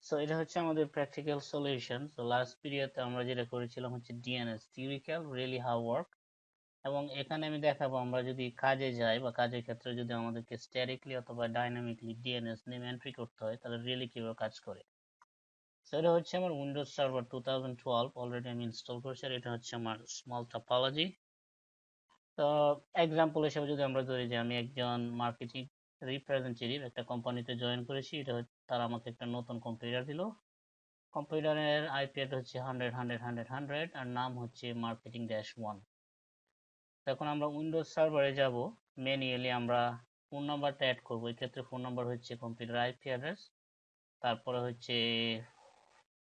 So এটা হচ্ছে আমাদের প্র্যাকটিক্যাল সলিউশন। তো লাস্ট ভিডিওতে আমরা যেটা করেছিলাম হচ্ছে DNS theoretical really how work, এবং এখানে আমি দেখাবো আমরা যদি কাজে যাই বা কাজের ক্ষেত্রে যদি আমাদেরকে স্ট্যাটিকলি অথবা ডাইনামিকলি ডিএনএস নেম এন্ট্রি করতে হয় তাহলে রিয়েলি কিভাবে কাজ করে। সো এটা হচ্ছে আমার উইন্ডোজ সার্ভার 2012 অলরেডি আমি ইনস্টল করছি, আর এটা হচ্ছে আমার স্মল টপোলজি। তো এক্সাম্পল হিসেবে যদি আমরা ধরি যে আমি একজন মার্কেটিং রিপ্রেজেন্টেটিভ একটা কোম্পানিতে জয়েন করেছি, তারা আমাকে একটা নতুন কম্পিউটার দিল। কম্পিউটারের আইপি অ্যাড্রেস হচ্ছে 100 আর নাম হচ্ছে marketing-1। এখন আমরা উইন্ডোজ সার্ভারে যাব, ম্যানুয়ালি আমরা ফোন নাম্বারটা অ্যাড করব। এই ক্ষেত্রে ফোন নাম্বার হচ্ছে কম্পিউটার আইপি অ্যাড্রেস, তারপরে হচ্ছে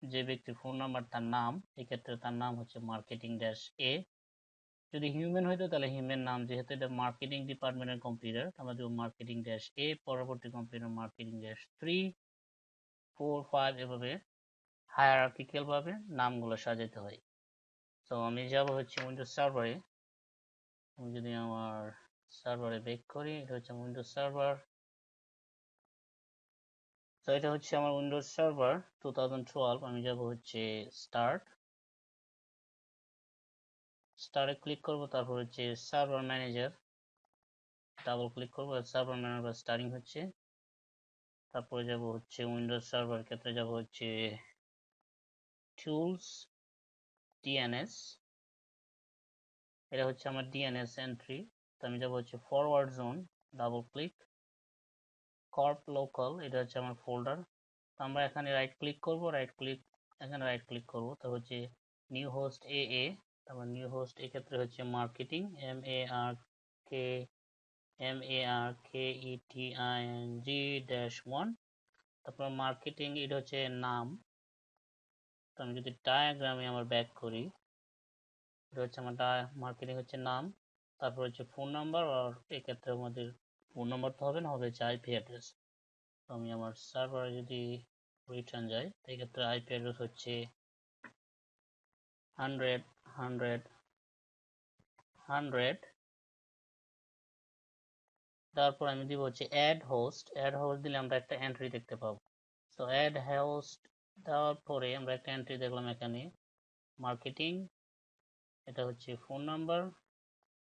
যে ব্যক্তির ফোন নাম্বার তার নাম, এক্ষেত্রে তার নাম হচ্ছে marketing-a। যদি হিউম্যান হইতো তাহলে হিউম্যান নাম, যেহেতু এটা মার্কেটিং ডিপার্টমেন্টের কম্পিউটার আমরা দেবো marketing-a। পরবর্তী কম্পিউটার marketing-3, 4, 5 এভাবে হায়ারার্কিক্যাল ভাবে নামগুলো সাজাতে হয়। তো আমি যাব হচ্ছে উইন্ডোজ সার্ভারে। আমি যদি আমার সার্ভারে ব্যাক করি, এটা হচ্ছে উইন্ডোজ সার্ভার। তো এটা হচ্ছে আমার উইন্ডোজ সার্ভার 2012। আমি যাব হচ্ছে স্টারে ক্লিক করব, তারপর হচ্ছে সার্ভার ম্যানেজার, ডাবল ক্লিক করব, সার্ভার ম্যানেজার স্টার্টিং হচ্ছে। তারপরে যাব হচ্ছে উইন্ডোজ সার্ভার ক্ষেত্রে যাব হচ্ছে টুলস, ডিএনএস, এটা হচ্ছে আমার ডিএনএস এন্ট্রি। তো আমি যাব হচ্ছে forward zone, double click, corp local, এটা হচ্ছে আমার ফোল্ডার। তো আমরা এখানে রাইট ক্লিক করব, এখানে রাইট ক্লিক করব, তো হচ্ছে নিউ হোস্ট তারপর নিউ হোস্ট ক্ষেত্রে হচ্ছে মার্কেটিং, কে MARKETING-1। তারপর মার্কেটিং এটা হচ্ছে নাম। তো আমি যদি ডায়াগ্রামে আমার ব্যাক করি, এটা হচ্ছে আমার মার্কেটিং হচ্ছে নাম, তারপর হচ্ছে ফোন নাম্বার, আর এক্ষেত্রে আমাদের ফোন নাম্বার তো হবে না, হবে হচ্ছে আইপি অ্যাড্রেস। তো আমি আমার সার্ভারে যদি রিটার্ন যাই, এক্ষেত্রে আইপি অ্যাড্রেস হচ্ছে 100 তারপর আমি দিব হচ্ছে অ্যাড হোস্ট দিলে আমরা একটা এন্ট্রি দেখতে পাবো। তো অ্যাড হোস্ট দেওয়ার পরে আমরা একটা এন্ট্রি দেখলাম এখানে মার্কেটিং, এটা হচ্ছে ফোন নাম্বার,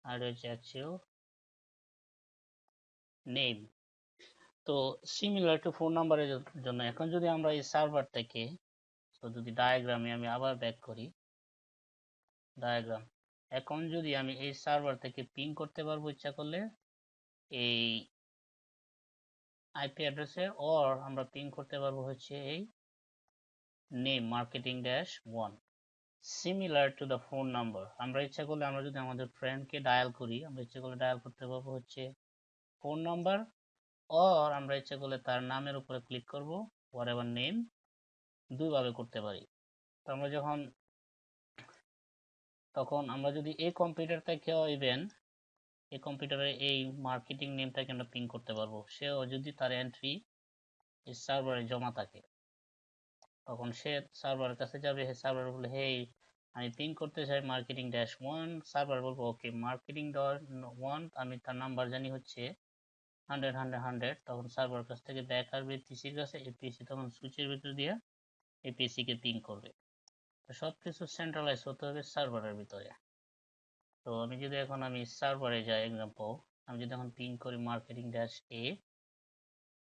আর হচ্ছে অ্যাকচুয়াল নেম। তো সিমিলার টু ফোন নাম্বারের জন্য এখন যদি আমরা এই সার্ভার থেকে, তো যদি ডায়াগ্রামে আমি আবার ব্যাক করি, ডায়াগ্রাম, এখন যদি আমি এই সার্ভার থেকে পিং করতে পারবো ইচ্ছা করলে এই আইপি অ্যাড্রেসে, অর আমরা পিং করতে পারবো হচ্ছে এই name marketing-1, similar to the phone number. আমরা ইচ্ছা করলে আমরা যদি আমাদের ফ্রেন্ডকে ডায়াল করি, আমরা ইচ্ছা করলে ডায়াল করতে পারবো হচ্ছে ফোন নাম্বার, অর আমরা ইচ্ছা করলে তার নামের উপরে ক্লিক করব, হোয়াট এভার নেম, দুইভাবে করতে পারি। তো আমরা তখন আমরা যদি এই কম্পিউটার থেকেও ইভেন এই কম্পিউটারে এই মার্কেটিং নেমটাকে আমরা পিং করতে পারবো, সেও যদি তার এন্ট্রি এই সার্ভারে জমা থাকে, তখন সে সার্ভারের কাছে যাবে, হে সার্ভার বলে হে আমি পিং করতে চাই marketing-1, সার্ভার বলবো ওকে marketing-1, আমি তার নাম্বার জানি হচ্ছে 100, তখন সার্ভার কাছ থেকে ব্যাক আসবে পিসির কাছে, এই পিসি তখন সুইচের ভিতর দিয়ে এই পিসি কে পিং করবে। তো সবকিছু সেন্ট্রালাইজ হতে হবে সার্ভারের ভিতরে। তো আমি সার্ভারে যাই, এক্সাম্পল আমি যদি এখন পিং করি marketing-a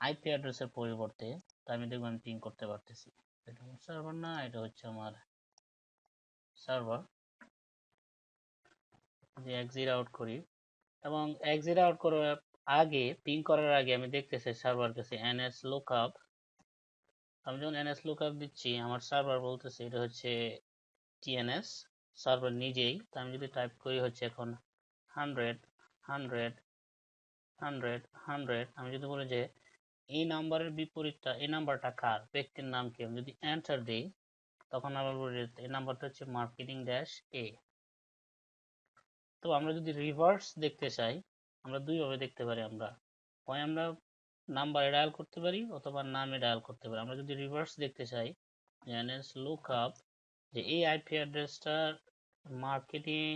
আইপি অ্যাড্রেসের পরিবর্তে, তো আমি দেখবো আমি পিং করতে পারতেছি। এটা আমার সার্ভার না, এটা হচ্ছে আমার সার্ভার। যে এক্সিট আউট করি, এবং এক্সিট আউট করার আগে, পিং করার আগে আমি দেখতেছি সার্ভার কাছে এনএস লুকআপ। আমি যখন এনএস লুকআপ দিচ্ছি আমার সার্ভার বলতেছে এটা হচ্ছে টিএনএস, সার্ভার নিজেই। তো আমি যদি টাইপ করি হচ্ছে এখন 100, আমি যদি বলি যে এই নাম্বারের বিপরীতটা, এই নাম্বারটা কার, ব্যক্তির নাম কি, আমি যদি এন্টার দিই, তখন আবার বলি এই নাম্বারটা হচ্ছে marketing-a। তো আমরা যদি রিভার্স দেখতে চাই, আমরা দুইভাবে দেখতে পারি। হয় আমরা নাম্বারে ডায়াল করতে পারি অথবা নামে ডায়াল করতে পারি। আমরা যদি রিভার্স দেখতে চাই, এনএস লুকআপ, যে এই আইপি অ্যাড্রেসটা মার্কেটিং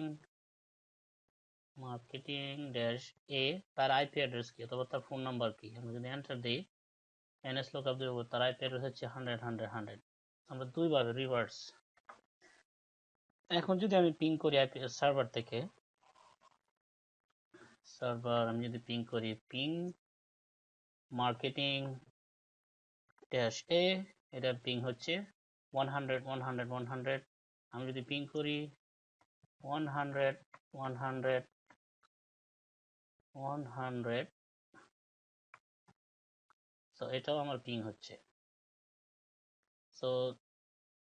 মার্কেটিং ড্যাশ এ, তার আইপি অ্যাড্রেস কি অথবা তার ফোন নাম্বার কি, আমরা যদি এন্টার দিই, ns lookup দেব, তার IP অ্যাড্রেস হচ্ছে 100 100 100। আমরা দুইভাবে রিভার্স। এখন যদি আমি পিং করি আইপি সার্ভার থেকে, আমি যদি পিং করি পিং মার্কেটিং ড্যাশ এ, এটা পিং হচ্ছে 100 100 100। আমি যদি পিং করি 100 100 100, সো এটাও আমার পিং হচ্ছে। সো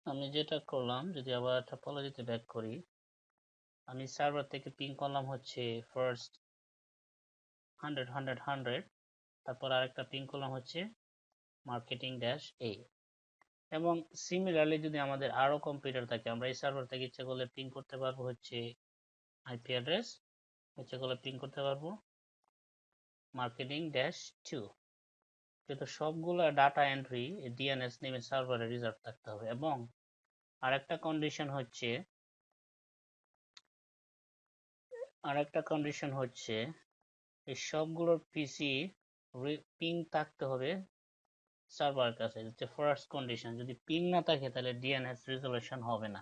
আমি যেটা করলাম, যদি আবার টপোলজিতে ব্যাক করি, আমি সার্ভার থেকে পিং করলাম হচ্ছে ফার্স্ট 100 100 100, তারপর আরেকটা পিং করলাম হচ্ছে মার্কেটিং ড্যাশ এ। এবং সিমিলারলি যদি আমাদের আরো কম্পিউটার থাকে, আমরা এই সার্ভার থেকে ইচ্ছা করলে পিং করতে পারবো হচ্ছে আইপি অ্যাড্রেস, ইচ্ছা করলে পিং করতে পারবো মার্কেটিং ড্যাশ 2। কিন্তু সবগুলো ডাটা এন্ট্রি ডিএনএস নেমে সার্ভারে রিজার্ভ থাকতে হবে। এবং আরেকটা কন্ডিশন হচ্ছে এই সবগুলোর পিসি পিং থাকতে হবে সার্ভার কাছে, হচ্ছে ফার্স্ট কন্ডিশন। যদি পিং না থাকে তাহলে ডিএনএস রেজলিউশন হবে না।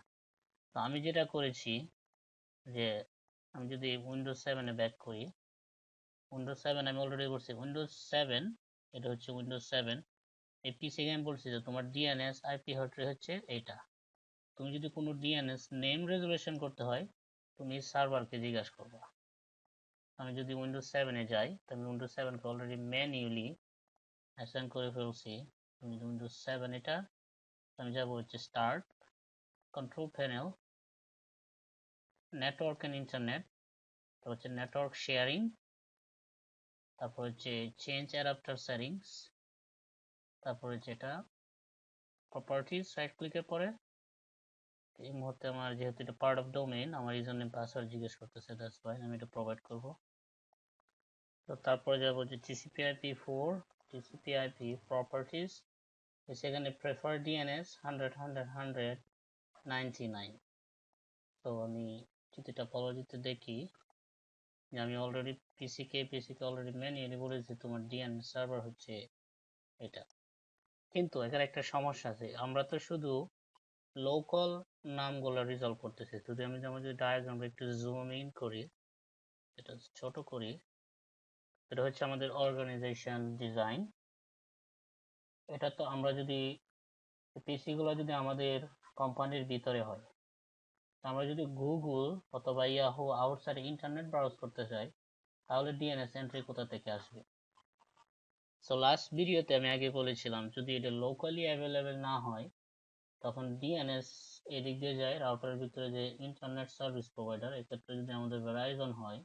তো আমি যেটা করেছি যে আমি যদি উইন্ডোজ 7 এ ব্যাক করি, উইন্ডোজ 7 আমি অলরেডি করছি, উইন্ডোজ 7, এটা হচ্ছে উইন্ডোজ 7। এই পিসি আমি বলছি যে তোমার ডিএনএস আইপি হচ্ছে এইটা। তুমি যদি কোনো ডিএনএস নেম রেজলিউশন করতে হয়, তুমি সার্ভারকে জিজ্ঞাসা করবা। আমি যদি উইন্ডোজ 7 এ যাই, তো আমি উইন্ডোজ 7 কে অলরেডি ম্যানুয়ালি অ্যাসাইন করে ফেলছি। তুমি উইন্ডোজ 7 এটা, আমি যাবো হচ্ছে start, control panel, network and internet, তারপর হচ্ছে নেটওয়ার্ক শেয়ারিং, তারপর হচ্ছে চেঞ্জ অ্যাডাপ্টার সেটিংস, তারপর হচ্ছে এটা প্রপার্টিজ, রাইট ক্লিকের পরে এই মুহূর্তে আমার যেহেতু এটা পার্ট অফ ডোমেইন, আমার ইউজার নেম পাসওয়ার্ড জিজ্ঞেস করতেছে, দ্যাটস ফাইন, আমি এটা প্রোভাইড করব। তো তারপরে যাবো যে TCP/IP4, TCP/IP প্রপার্টিজ, সেখানে প্রেফার ডিএনএস 100 100 100 99। তো আমি যদি টপোলজিতে দেখি যে আমি অলরেডি পিসিকে অলরেডি ম্যানুয়ালি বলেছি তোমার ডিএনএস সার্ভার হচ্ছে এটা। কিন্তু এখানে একটা সমস্যা আছে, আমরা তো শুধু লোকাল নামগুলো রিজলভ করতেছি। যদি আমি যদি ডায়াগ্রামটা একটু জুম ইন করি, এটা ছোট করি, এটা হচ্ছে আমাদের অর্গানাইজেশন ডিজাইন। এটা তো আমরা যদি পিসি গুলো যদি আমাদের কোম্পানির ভিতরে হয়, আমরা যদি গুগল অথবা ইয়াহু আউটসাইড ইন্টারনেট ব্রাউজ করতে চাই, তাহলে ডিএনএস এন্ট্রি কোথা থেকে আসবে? সো লাস্ট ভিডিওতে আমি আগে বলেছিলাম, যদি এটা লোকালি অ্যাভেলেবেল না হয়, তখন ডিএনএস এদিক দিয়ে যায় রাউটারের ভিতরে, যে ইন্টারনেট সার্ভিস প্রোভাইডার, এক্ষেত্রে যদি আমাদের ভেরাইজন হয়,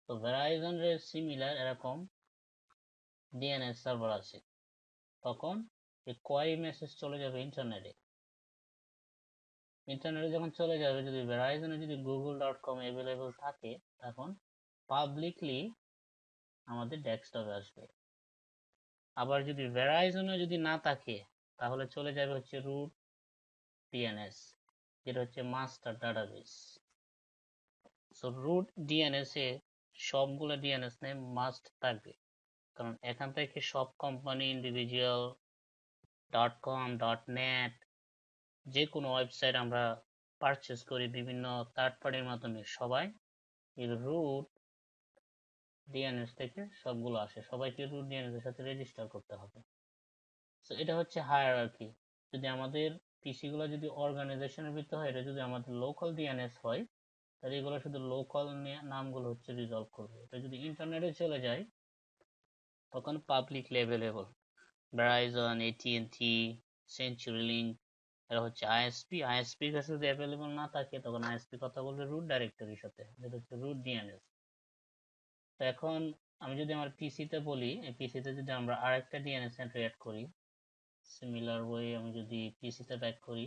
তো ভেরাইজনের সিমিলার এরকম ডিএনএস সার্ভার আছে, তখন এই কোয়ারি মেসেজ চলে যাবে ইন্টারনেটে। ইন্টারনেটে যখন চলে যাবে, যদি ভেরাইজনে যদি google.com অ্যাভেলেবল থাকে, তখন পাবলিকলি আমাদের ডেস্কটপে আসবে। আবার যদি ভেরাইজনে যদি না থাকে, তাহলে চলে যাবে হচ্ছে রুট ডিএনএস, যেটা হচ্ছে master database. So root DNS এ সবগুলো ডিএনএস নেম মাস্ট থাকবে, কারণ এখান থেকে সব কোম্পানি, ইন্ডিভিজুয়াল, .com .net, যে কোনো ওয়েবসাইট আমরা পারচেস করি বিভিন্ন থার্ড পার্টির মাধ্যমে, সবাই এই রুট ডিএনএস থেকে সবগুলো আসে, সবাইকে রুট ডিএনএস এর সাথে রেজিস্টার করতে হবে। সো এটা হচ্ছে হায়ারার্কি। যদি আমাদের পিসি গুলো যদি অর্গানাইজেশনের ভিতরে হয়, এটা যদি আমাদের লোকাল ডিএনএস হয়, তাহলে এগুলো শুধু লোকাল নামগুলো হচ্ছে রিজলভ করবে। এটা যদি ইন্টারনেটে চলে যায়, তখন পাবলিকলি অ্যাভেলেবল ভেরাইজন, AT&T, সেঞ্চুরিলিংক, এরা হচ্ছে আইএসপির কাছে যদি অ্যাভেলেবল না থাকে, তখন আইএসপি কথা বলবে রুট ডাইরেক্টরির সাথে, যেটা হচ্ছে রুট ডিএনএস। তো এখন আমি যদি আমার পিসিতে বলি, এই পিসিতে যদি আমরা আরেকটা ডিএনএস এন্ট্রি অ্যাড করি, সিমিলার ওয়ে আমি যদি পিসিতে ব্যাক করি,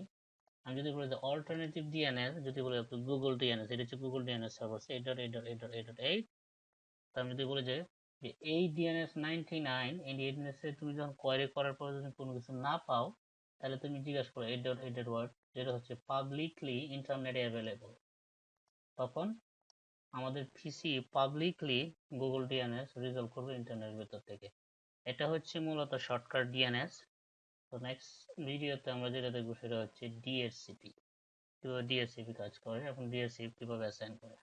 আমি যদি বলি যে অল্টারনেটিভ ডিএনএস, যদি বলি গুগল ডিএনএস, এটা হচ্ছে গুগল ডিএনএস সার্ভার 8.8.8.8.8। তো আমি যদি বলি যে এই ডিএনএস 99, এই ডিএনএস এ তুমি যখন কোয়েরি করার পর যদি কোনো কিছু না পাও, তাহলে তুমি জিজ্ঞাসা করো 8.8.8, যেটা হচ্ছে পাবলিকলি ইন্টারনেটে অ্যাভেলেবল। তখন আমাদের পিসি পাবলিকলি গুগল ডিএনএস রিজলভ করবে ইন্টারনেটের ভেতর থেকে। এটা হচ্ছে মূলত শর্টকাট ডিএনএস। তো নেক্সট ভিডিওতে আমরা যেটা দেখবো সেটা হচ্ছে ডিএসসিপি, কিভাবে ডিএসসিপি কাজ করে এবং ডিএসসিপি কিভাবে অ্যাসাইন করে।